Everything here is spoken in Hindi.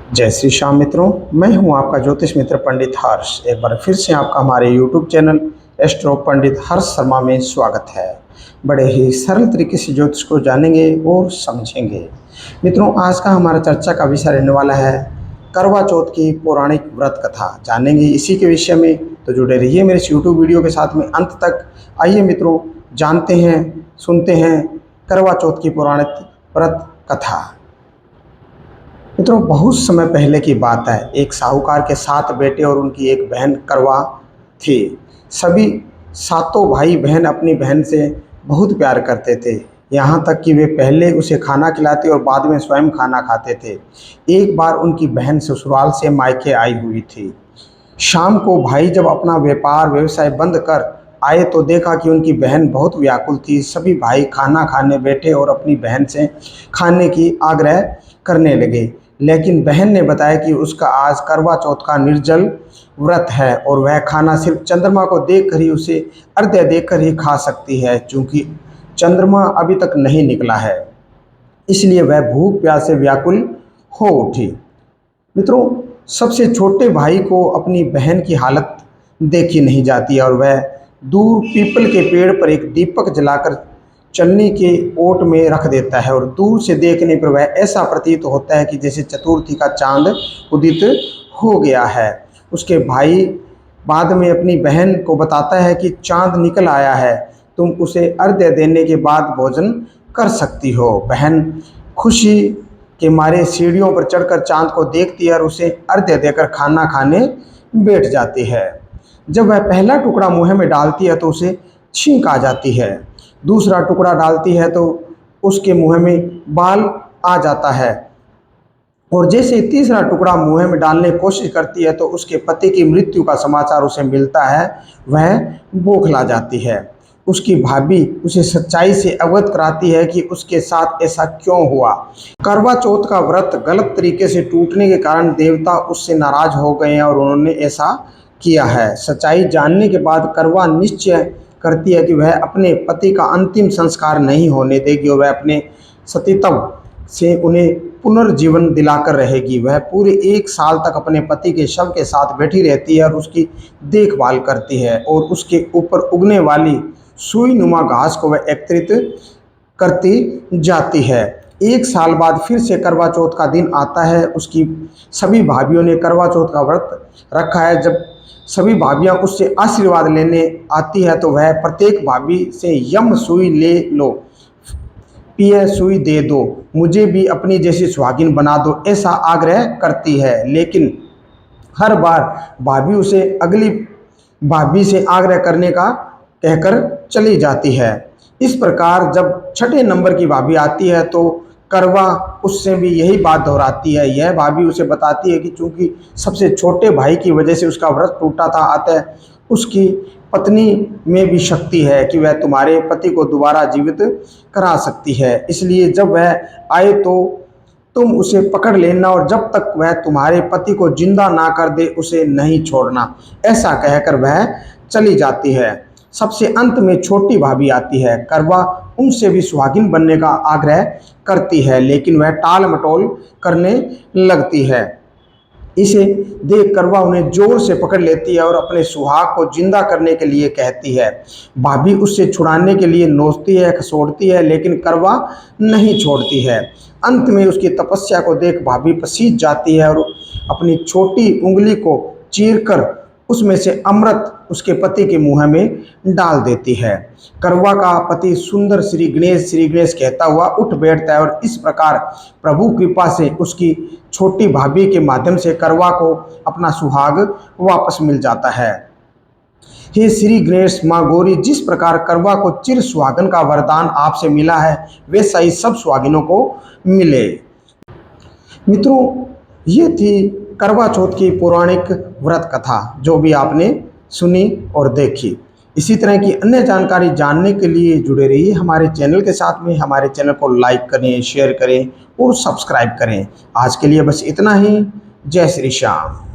जय श्री श्याम मित्रों। मैं हूं आपका ज्योतिष मित्र पंडित हर्ष। एक बार फिर से आपका हमारे YouTube चैनल एस्ट्रो पंडित हर्ष शर्मा में स्वागत है। बड़े ही सरल तरीके से ज्योतिष को जानेंगे और समझेंगे। मित्रों, आज का हमारा चर्चा का विषय रहने वाला है करवा चौथ की पौराणिक व्रत कथा। जानेंगे इसी के विषय में, तो जुड़े रहिए मेरे इस YouTube वीडियो के साथ में अंत तक। आइए मित्रों, जानते हैं, सुनते हैं करवा चौथ की पौराणिक व्रत कथा। मित्रों, बहुत समय पहले की बात है। एक साहूकार के 7 बेटे और उनकी एक बहन करवा थी। सभी सातों भाई बहन अपनी बहन से बहुत प्यार करते थे, यहाँ तक कि वे पहले उसे खाना खिलाते और बाद में स्वयं खाना खाते थे। एक बार उनकी बहन ससुराल से मायके आई हुई थी। शाम को भाई जब अपना व्यापार व्यवसाय बंद कर आए तो देखा कि उनकी बहन बहुत व्याकुल थी। सभी भाई खाना खाने बैठे और अपनी बहन से खाने की आग्रह करने लगे, लेकिन बहन ने बताया कि उसका आज करवा चौथ का निर्जल व्रत है और वह खाना सिर्फ चंद्रमा को देखकर ही, उसे अर्घ्य देकर ही खा सकती है। चूँकि चंद्रमा अभी तक नहीं निकला है, इसलिए वह भूख प्यास से व्याकुल हो उठी। मित्रों, सबसे छोटे भाई को अपनी बहन की हालत देखी नहीं जाती और वह दूर पीपल के पेड़ पर एक दीपक जलाकर चलनी के ओट में रख देता है और दूर से देखने पर वह ऐसा प्रतीत होता है कि जैसे चतुर्थी का चांद उदित हो गया है। उसके भाई बाद में अपनी बहन को बताता है कि चांद निकल आया है, तुम उसे अर्घ्य देने के बाद भोजन कर सकती हो। बहन खुशी के मारे सीढ़ियों पर चढ़कर चांद को देखती है और उसे अर्घ्य देकर खाना खाने बैठ जाती है। जब वह पहला टुकड़ा मुँह में डालती है तो उसे छींक आ जाती है। दूसरा टुकड़ा डालती है तो उसके मुंह में बाल आ जाता है और जैसे तीसरा टुकड़ा मुंह में डालने की कोशिश करती है तो उसके पति की मृत्यु का समाचार उसे मिलता है। वह बौखला जाती है। उसकी भाभी उसे सच्चाई से अवगत कराती है कि उसके साथ ऐसा क्यों हुआ। करवा चौथ का व्रत गलत तरीके से टूटने के कारण देवता उससे नाराज हो गए हैं और उन्होंने ऐसा किया है। सच्चाई जानने के बाद करवा निश्चय करती है कि वह अपने पति का अंतिम संस्कार नहीं होने देगी और वह अपने सतीत्व से उन्हें पुनर्जीवन दिलाकर रहेगी। वह पूरे 1 साल तक अपने पति के शव के साथ बैठी रहती है और उसकी देखभाल करती है और उसके ऊपर उगने वाली सुई नुमा घास को वह एकत्रित करती जाती है। 1 साल बाद फिर से करवा चौथ का दिन आता है। उसकी सभी भाभीयों ने करवा चौथ का व्रत रखा है। जब सभी भाभियां उससे आशीर्वाद लेने आती है तो वह प्रत्येक भाभी से यम सुई ले लो, पिय सुई दे दो, मुझे भी अपनी जैसी सुहागिन बना दो, ऐसा आग्रह करती है। लेकिन हर बार भाभी उसे अगली भाभी से आग्रह करने का कहकर चली जाती है। इस प्रकार जब 6ठे नंबर की भाभी आती है तो करवा उससे भी यही बात दोहराती है। यह भाभी उसे बताती है कि चूंकि सबसे छोटे भाई की वजह से उसका व्रत टूटा था, अतः उसकी पत्नी में भी शक्ति है कि वह तुम्हारे पति को दोबारा जीवित करा सकती है। इसलिए जब वह आए तो तुम उसे पकड़ लेना और जब तक वह तुम्हारे पति को जिंदा ना कर दे उसे नहीं छोड़ना। ऐसा कहकर वह चली जाती है। सबसे अंत में छोटी भाभी आती है। करवा उनसे भी सुहागिन बनने का आग्रह करती है, लेकिन वह टाल मटोल करने लगती है। इसे देख करवा उन्हें जोर से पकड़ लेती है और अपने सुहाग को जिंदा करने के लिए कहती है। भाभी उससे छुड़ाने के लिए नोचती है, खसोड़ती है, लेकिन करवा नहीं छोड़ती है। अंत में उसकी तपस्या को देख भाभी पसीज जाती है और अपनी छोटी उंगली को चीरकर उसमें से अमृत उसके पति के मुंह में डाल देती है। करवा का पति सुंदर श्री गणेश कहता हुआ उठ बैठता है और इस प्रकार प्रभु कृपा से उसकी छोटी भाभी के माध्यम से करवा को अपना सुहाग वापस मिल जाता है। हे श्री गणेश माँ गौरी, जिस प्रकार करवा को चिर सुहागन का वरदान आपसे मिला है वैसा ही सब सुहागिनों को मिले। मित्रों, ये थी करवा चौथ की पौराणिक व्रत कथा जो भी आपने सुनी और देखी। इसी तरह की अन्य जानकारी जानने के लिए जुड़े रहिए हमारे चैनल के साथ में। हमारे चैनल को लाइक करें, शेयर करें और सब्सक्राइब करें। आज के लिए बस इतना ही। जय श्री श्याम।